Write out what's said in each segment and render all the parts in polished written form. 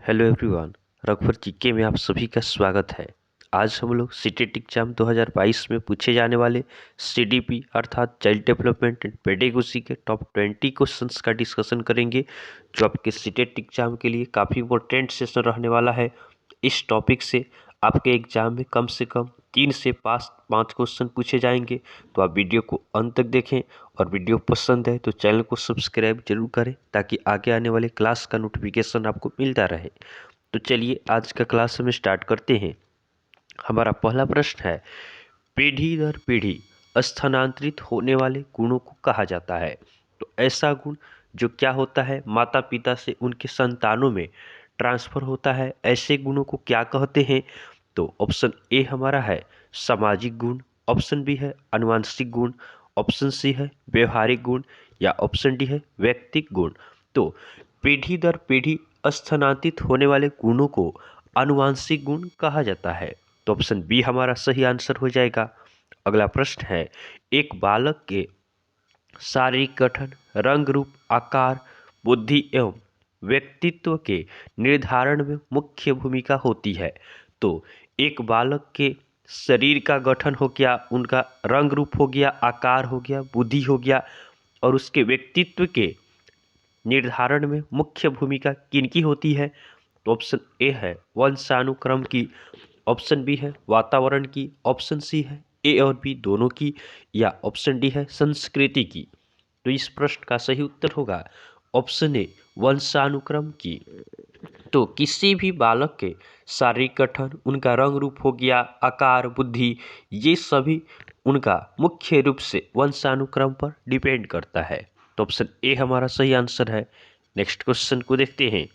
Hello everyone. रघुवर GK में आप सभी का स्वागत है। आज हम लोग सीटेट एग्जाम 2022 में पूछे जाने वाले सीडीपी अर्थात चाइल्ड डेवलपमेंट एंड पेडागोजी के टॉप 20 क्वेश्चंस का डिस्कशन करेंगे, जो आपके सीटेट एग्जाम के लिए काफ़ी इंपॉर्टेंट सेशन रहने वाला है। इस टॉपिक से आपके एग्जाम में कम से कम 3 से 5 क्वेश्चन पूछे जाएंगे, तो आप वीडियो को अंत तक देखें और वीडियो पसंद है तो चैनल को सब्सक्राइब जरूर करें ताकि आगे आने वाले क्लास का नोटिफिकेशन आपको मिलता रहे। तो चलिए आज का क्लास हम स्टार्ट करते हैं। हमारा पहला प्रश्न है, पीढ़ी दर पीढ़ी स्थानांतरित होने वाले गुणों को कहा जाता है। तो ऐसा गुण जो क्या होता है, माता पिता से उनके संतानों में ट्रांसफर होता है, ऐसे गुणों को क्या कहते हैं? तो ऑप्शन ए हमारा है सामाजिक गुण, ऑप्शन बी है आनुवंशिक गुण, ऑप्शन सी है व्यवहारिक गुण, या ऑप्शन डी है व्यक्तिक गुण। तो पीढ़ी दर पीढ़ी स्थानांतरित होने वाले गुणों को आनुवंशिक गुण कहा जाता है। तो ऑप्शन बी हमारा सही आंसर हो जाएगा। अगला प्रश्न है, एक बालक के शारीरिक गठन, रंग रूप, आकार, बुद्धि एवं व्यक्तित्व के निर्धारण में मुख्य भूमिका होती है। तो एक बालक के शरीर का गठन हो गया, उनका रंग रूप हो गया, आकार हो गया, बुद्धि हो गया, और उसके व्यक्तित्व के निर्धारण में मुख्य भूमिका किनकी होती है? तो ऑप्शन ए है वंशानुक्रम की, ऑप्शन बी है वातावरण की, ऑप्शन सी है ए और बी दोनों की, या ऑप्शन डी है संस्कृति की। तो इस प्रश्न का सही उत्तर होगा ऑप्शन ए वंशानुक्रम की। तो किसी भी बालक के शारीरिक गठन, उनका रंग रूप हो गया, आकार, बुद्धि, ये सभी उनका मुख्य रूप से वंशानुक्रम पर डिपेंड करता है। तो ऑप्शन ए हमारा सही आंसर है। नेक्स्ट क्वेश्चन को देखते हैं।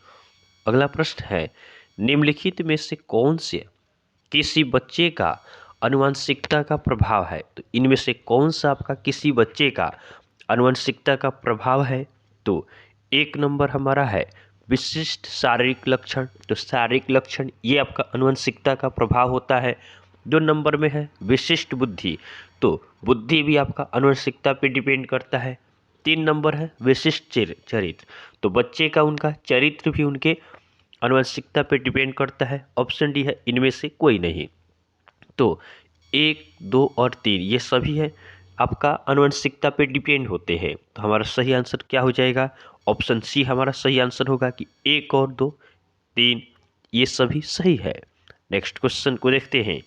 अगला प्रश्न है, निम्नलिखित में से कौन से किसी बच्चे का आनुवंशिकता का प्रभाव है? तो इनमें से कौन सा आपका किसी बच्चे का आनुवंशिकता का प्रभाव है? तो एक नंबर हमारा है विशिष्ट शारीरिक लक्षण। तो शारीरिक लक्षण ये आपका आनुवंशिकता का प्रभाव होता है। 2 नंबर में है विशिष्ट बुद्धि। तो बुद्धि भी आपका आनुवंशिकता पे डिपेंड करता है। 3 नंबर है विशिष्ट चरित्र। तो बच्चे का उनका चरित्र भी उनके आनुवंशिकता पे डिपेंड करता है। ऑप्शन डी है इनमें से कोई नहीं। तो 1, 2 और 3 ये सभी है आपका आनुवंशिकता पे डिपेंड होते हैं। तो हमारा सही आंसर क्या हो जाएगा? ऑप्शन सी हमारा सही आंसर होगा कि 1 और 2, 3 ये सभी सही है। नेक्स्ट क्वेश्चन को देखते हैं।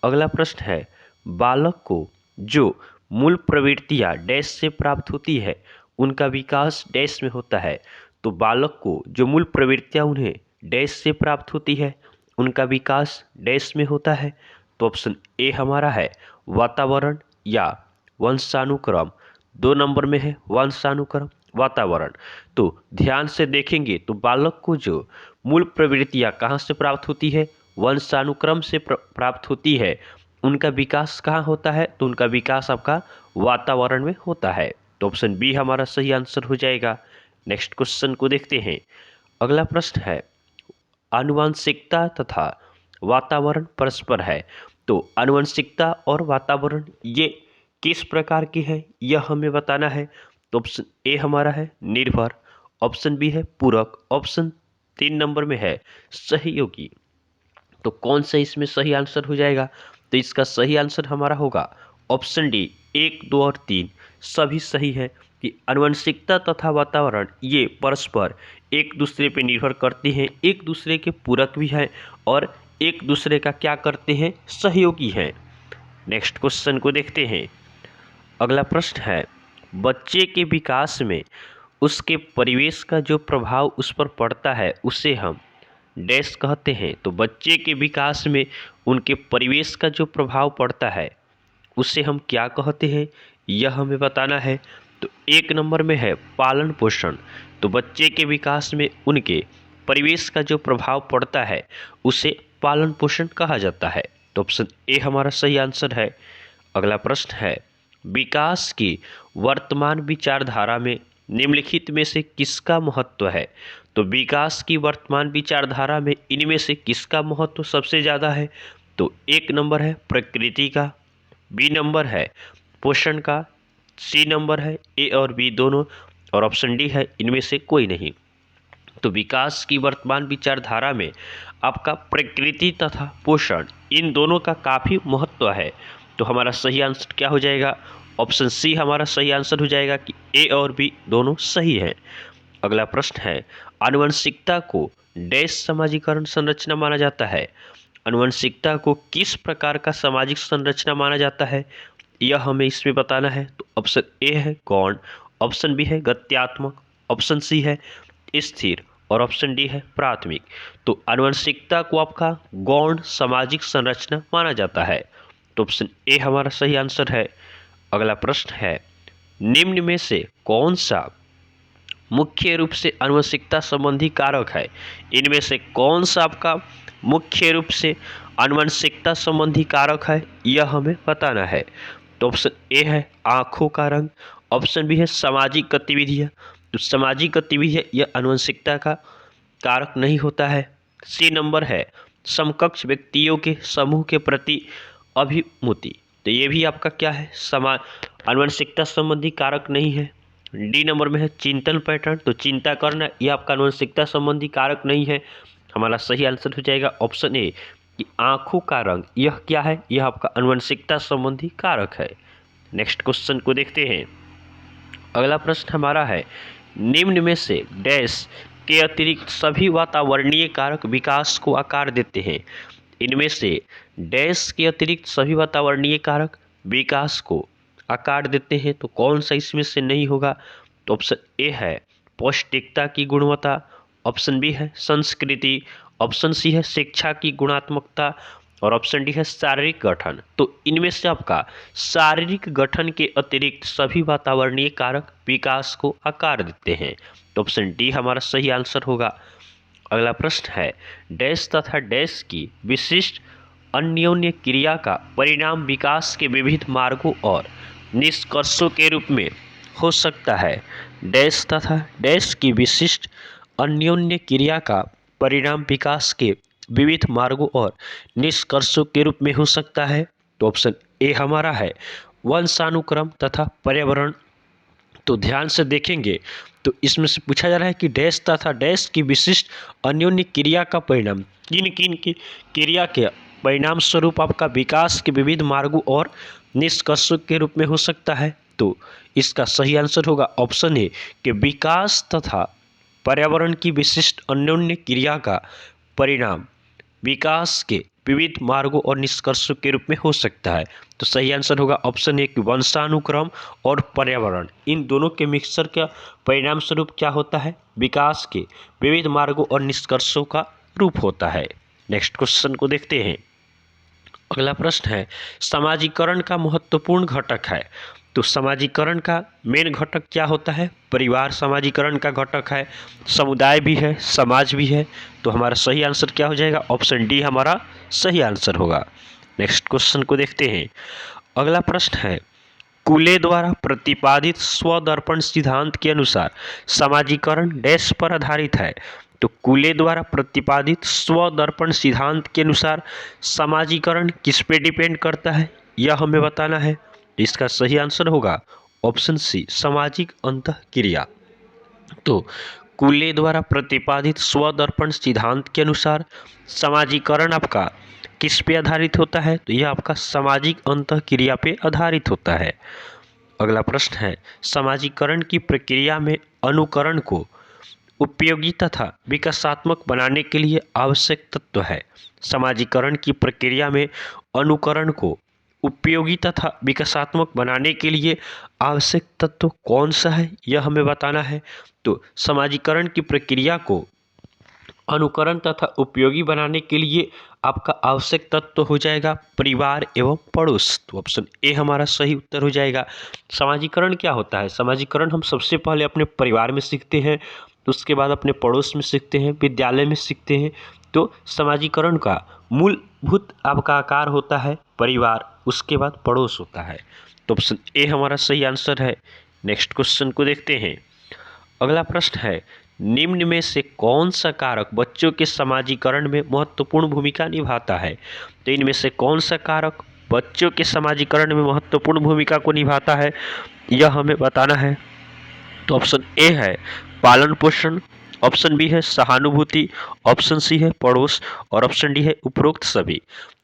अगला प्रश्न है, बालक को जो मूल प्रवृत्तियाँ डैश से प्राप्त होती है, उनका विकास डैश में होता है। तो बालक को जो मूल प्रवृत्तियाँ उन्हें डैश से प्राप्त होती है, उनका विकास डैश में होता है। तो ऑप्शन ए हमारा है वातावरण या वंशानुक्रम। 2 नंबर में है वंशानुक्रम, वातावरण। तो ध्यान से देखेंगे तो बालक को जो मूल प्रवृत्तियाँ कहाँ से प्राप्त होती है? वंशानुक्रम से प्राप्त होती है। उनका विकास कहाँ होता है? तो उनका विकास आपका वातावरण में होता है। तो ऑप्शन बी हमारा सही आंसर हो जाएगा। नेक्स्ट क्वेश्चन को देखते हैं। अगला प्रश्न है, आनुवंशिकता तथा वातावरण परस्पर है। तो आनुवंशिकता और वातावरण ये किस प्रकार की है, यह हमें बताना है। तो ऑप्शन ए हमारा है निर्भर, ऑप्शन बी है पूरक, ऑप्शन 3 नंबर में है सहयोगी। तो कौन सा इसमें सही आंसर हो जाएगा? तो इसका सही आंसर हमारा होगा ऑप्शन डी। 1, 2 और 3 सभी सही है कि आनुवंशिकता तथा वातावरण ये परस्पर एक दूसरे पे निर्भर करते हैं, एक दूसरे के पूरक भी हैं और एक दूसरे का क्या करते हैं? सहयोगी हैं। नेक्स्ट क्वेश्चन को देखते हैं। अगला प्रश्न है, बच्चे के विकास में उसके परिवेश का जो प्रभाव उस पर पड़ता है उसे हम डैश कहते हैं। तो बच्चे के विकास में उनके परिवेश का जो प्रभाव पड़ता है उसे हम क्या कहते हैं, यह हमें बताना है। तो 1 नंबर में है पालन पोषण। तो बच्चे के विकास में उनके परिवेश का जो प्रभाव पड़ता है उसे पालन पोषण कहा जाता है। तो ऑप्शन ए हमारा सही आंसर है। अगला प्रश्न है, विकास की वर्तमान विचारधारा में निम्नलिखित में से किसका महत्व है? तो विकास की वर्तमान विचारधारा में इनमें से किसका महत्व सबसे ज़्यादा है? तो 1 नंबर है प्रकृति का, बी नंबर है पोषण का, सी नंबर है ए और बी दोनों, और ऑप्शन डी है इनमें से कोई नहीं। तो विकास की वर्तमान विचारधारा में आपका प्रकृति तथा पोषण इन दोनों का काफ़ी महत्व है। तो हमारा सही आंसर क्या हो जाएगा? ऑप्शन सी हमारा सही आंसर हो जाएगा कि ए और बी दोनों सही हैं। अगला प्रश्न है, आनुवंशिकता को डैश सामाजिकरण संरचना माना जाता है? आनुवंशिकता को किस प्रकार का सामाजिक संरचना माना जाता है, यह हमें इसमें बताना है। तो ऑप्शन ए है गौण, ऑप्शन बी है गत्यात्मक, ऑप्शन सी है स्थिर और ऑप्शन डी है प्राथमिक। तो आनुवंशिकता को आपका गौण सामाजिक संरचना माना जाता है। तो ऑप्शन ए हमारा सही आंसर है। अगला प्रश्न है, निम्न में से कौन सा मुख्य रूप से आनुवंशिकता संबंधी कारक है? इनमें से कौन सा आपका मुख्य रूप से आनुवंशिकता संबंधी कारक है, यह हमें बताना है। तो ऑप्शन ए है आंखों का रंग, ऑप्शन बी है सामाजिक गतिविधियाँ। तो सामाजिक गतिविधियाँ यह आनुवंशिकता का कारक नहीं होता है। सी नंबर है समकक्ष व्यक्तियों के समूह के प्रति अभिमुति। तो ये भी आपका क्या है, आनुवंशिकता संबंधी कारक नहीं है। डी नंबर में है चिंतन पैटर्न। तो चिंता करना यह आपका आनुवंशिकता संबंधी कारक नहीं है। हमारा सही आंसर हो जाएगा ऑप्शन ए कि आंखों का रंग, यह क्या है, यह आपका आनुवंशिकता संबंधी कारक है। नेक्स्ट क्वेश्चन को देखते हैं। अगला प्रश्न हमारा है, निम्न में से डैश के अतिरिक्त सभी वातावरणीय कारक विकास को आकार देते हैं? इनमें से डैश के अतिरिक्त सभी वातावरणीय कारक विकास को आकार देते हैं, तो कौन सा इसमें से नहीं होगा? तो ऑप्शन ए है पौष्टिकता की गुणवत्ता, ऑप्शन बी है संस्कृति, ऑप्शन सी है शिक्षा की गुणात्मकता और ऑप्शन डी है शारीरिक गठन। तो इनमें से आपका शारीरिक गठन के अतिरिक्त सभी वातावरणीय कारक विकास को आकार देते हैं। तो ऑप्शन डी हमारा सही आंसर होगा। अगला प्रश्न है, डैश तथा डैश की विशिष्ट अन्योन्य क्रिया का परिणाम विकास के विविध मार्गों और निष्कर्षों के रूप में हो सकता है? डैश तथा डैश की विशिष्ट अन्योन्य क्रिया का परिणाम विकास के विविध मार्गों और निष्कर्षों के रूप में हो सकता है। तो ऑप्शन ए हमारा है वंशानुक्रम तथा पर्यावरण। तो ध्यान से देखेंगे तो इसमें से पूछा जा रहा है कि डैश तथा डैश की विशिष्ट अन्योन्य क्रिया का परिणाम किन किन की क्रिया के परिणाम स्वरूप आपका विकास के विविध मार्गों और निष्कर्षों के रूप में हो सकता है। तो इसका सही आंसर होगा ऑप्शन ए कि विकास तथा पर्यावरण की विशिष्ट अन्योन्य क्रिया का परिणाम विकास के विविध मार्गों और निष्कर्षों के रूप में हो सकता है। तो सही आंसर होगा ऑप्शन ए कि वंशानुक्रम और पर्यावरण इन दोनों के मिक्सचर का परिणाम स्वरूप क्या होता है, विकास के विविध मार्गों और निष्कर्षों का रूप होता है। नेक्स्ट क्वेश्चन को देखते हैं। अगला प्रश्न है, समाजीकरण का महत्वपूर्ण घटक है। तो समाजीकरण का मेन घटक क्या होता है? परिवार समाजीकरण का घटक है, समुदाय भी है, समाज भी है। तो हमारा सही आंसर क्या हो जाएगा? ऑप्शन डी हमारा सही आंसर होगा। नेक्स्ट क्वेश्चन को देखते हैं। अगला प्रश्न है, कूले द्वारा प्रतिपादित स्वदर्पण सिद्धांत के अनुसार समाजीकरण डैश पर आधारित है। तो कूले द्वारा प्रतिपादित स्वदर्पण सिद्धांत के अनुसार समाजीकरण किस पे डिपेंड करता है, यह हमें बताना है। इसका सही आंसर होगा ऑप्शन सी सामाजिक अंतःक्रिया। तो कूले द्वारा प्रतिपादित स्वदर्पण सिद्धांत के अनुसार समाजीकरण आपका किस पे आधारित होता है? तो यह आपका सामाजिक अंतःक्रिया पे आधारित होता है। अगला प्रश्न है, समाजीकरण की प्रक्रिया में अनुकरण को उपयोगी तथा विकासात्मक बनाने के लिए आवश्यक तत्व है। समाजीकरण की प्रक्रिया में अनुकरण को उपयोगी तथा विकासात्मक बनाने के लिए आवश्यक तत्व कौन सा है, यह हमें बताना है। तो समाजीकरण की प्रक्रिया को अनुकरण तथा उपयोगी बनाने के लिए आपका आवश्यक तत्व हो जाएगा परिवार एवं पड़ोस। तो ऑप्शन ए हमारा सही उत्तर हो जाएगा। समाजीकरण क्या होता है? समाजीकरण हम सबसे पहले अपने परिवार में सीखते हैं, उसके बाद अपने पड़ोस में सीखते हैं, विद्यालय में सीखते हैं। तो समाजीकरण का मूलभूत आपका आकार होता है परिवार, उसके बाद पड़ोस होता है। तो ऑप्शन ए हमारा सही आंसर है। नेक्स्ट क्वेश्चन को देखते हैं। अगला प्रश्न है, निम्न में से कौन सा कारक बच्चों के समाजीकरण में महत्वपूर्ण भूमिका निभाता है? तो इनमें से कौन सा कारक बच्चों के समाजीकरण में महत्वपूर्ण भूमिका को निभाता है, यह हमें बताना है। तो ऑप्शन ए है पालन पोषण, ऑप्शन बी है सहानुभूति, ऑप्शन सी है पड़ोस और ऑप्शन डी है उपरोक्त सभी।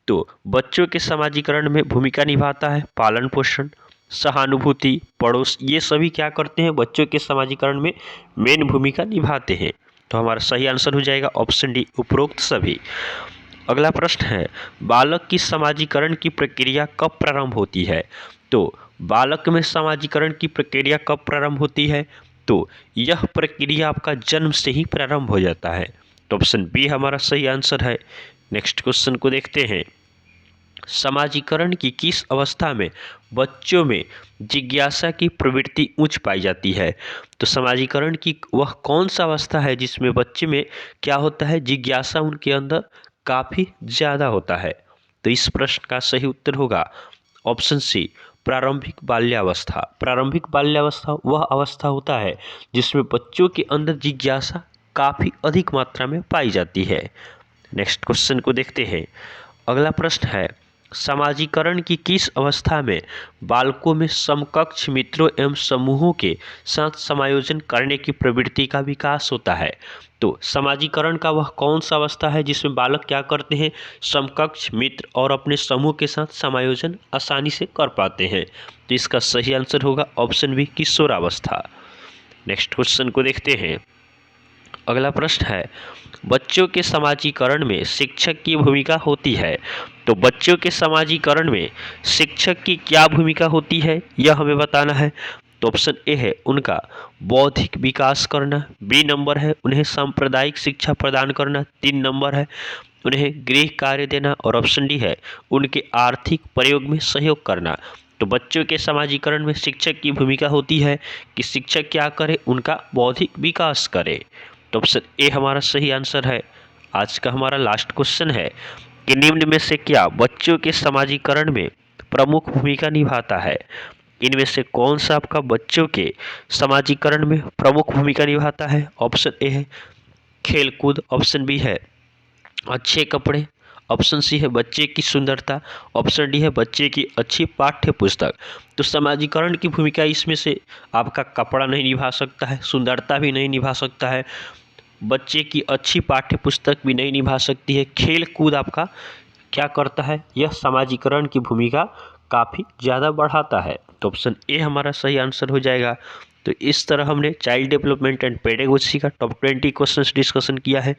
तो बच्चों के समाजीकरण में भूमिका निभाता है पालन पोषण, सहानुभूति, पड़ोस, ये सभी क्या करते हैं बच्चों के समाजीकरण में मेन भूमिका निभाते हैं। तो हमारा सही आंसर हो जाएगा ऑप्शन डी उपरोक्त सभी। अगला प्रश्न है बालक की समाजीकरण की प्रक्रिया कब प्रारंभ होती है। तो बालक में समाजीकरण की प्रक्रिया कब प्रारंभ होती है, तो यह प्रक्रिया आपका जन्म से ही प्रारंभ हो जाता है। तो ऑप्शन बी हमारा सही आंसर है। नेक्स्ट क्वेश्चन को देखते हैं, समाजीकरण की किस अवस्था में बच्चों में जिज्ञासा की प्रवृत्ति उच्च पाई जाती है। तो समाजीकरण की वह कौन सा अवस्था है जिसमें बच्चे में क्या होता है, जिज्ञासा उनके अंदर काफ़ी ज़्यादा होता है। तो इस प्रश्न का सही उत्तर होगा ऑप्शन सी प्रारंभिक बाल्यावस्था। प्रारंभिक बाल्यावस्था वह अवस्था होता है जिसमें बच्चों के अंदर जिज्ञासा काफ़ी अधिक मात्रा में पाई जाती है। नेक्स्ट क्वेश्चन को देखते हैं। अगला प्रश्न है समाजीकरण की किस अवस्था में बालकों में समकक्ष मित्रों एवं समूहों के साथ समायोजन करने की प्रवृत्ति का विकास होता है। तो समाजीकरण का वह कौन सा अवस्था है जिसमें बालक क्या करते हैं, समकक्ष मित्र और अपने समूह के साथ समायोजन आसानी से कर पाते हैं। तो इसका सही आंसर होगा ऑप्शन बी किशोरावस्था। नेक्स्ट क्वेश्चन को देखते हैं। अगला प्रश्न है बच्चों के समाजीकरण में शिक्षक की भूमिका होती है। तो बच्चों के समाजीकरण में शिक्षक की क्या भूमिका होती है यह हमें बताना है। तो ऑप्शन ए है उनका बौद्धिक विकास करना, बी नंबर है उन्हें सांप्रदायिक शिक्षा प्रदान करना, 3 नंबर है उन्हें गृह कार्य देना और ऑप्शन डी है उनके आर्थिक प्रयोग में सहयोग करना। तो बच्चों के समाजीकरण में शिक्षक की भूमिका होती है कि शिक्षक क्या करे, उनका बौद्धिक विकास करे। तो ऑप्शन ए हमारा सही आंसर है। आज का हमारा लास्ट क्वेश्चन है कि निम्न में से क्या बच्चों के समाजीकरण में प्रमुख भूमिका निभाता है। इनमें से कौन सा आपका बच्चों के समाजीकरण में प्रमुख भूमिका निभाता है। ऑप्शन ए है खेलकूद, ऑप्शन बी है अच्छे कपड़े, ऑप्शन सी है बच्चे की सुंदरता, ऑप्शन डी है बच्चे की अच्छी पाठ्य पुस्तक। तो समाजीकरण की भूमिका इसमें से आपका कपड़ा नहीं निभा सकता है, सुंदरता भी नहीं निभा सकता है, बच्चे की अच्छी पाठ्य पुस्तक भी नहीं निभा सकती है, खेल कूद आपका क्या करता है, यह समाजीकरण की भूमिका काफ़ी ज़्यादा बढ़ाता है। तो ऑप्शन ए हमारा सही आंसर हो जाएगा। तो इस तरह हमने चाइल्ड डेवलपमेंट एंड पेडागोजी का टॉप 20 क्वेश्चंस डिस्कशन किया है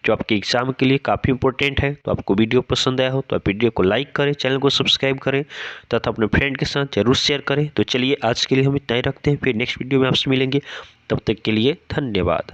जो आपके एग्जाम के लिए काफ़ी इंपॉर्टेंट है। तो आपको वीडियो पसंद आया हो तो आप वीडियो को लाइक करें, चैनल को सब्सक्राइब करें तथा अपने फ्रेंड के साथ जरूर शेयर करें। तो चलिए आज के लिए हम इतना ही रखते हैं, फिर नेक्स्ट वीडियो में आपसे मिलेंगे, तब तक के लिए धन्यवाद।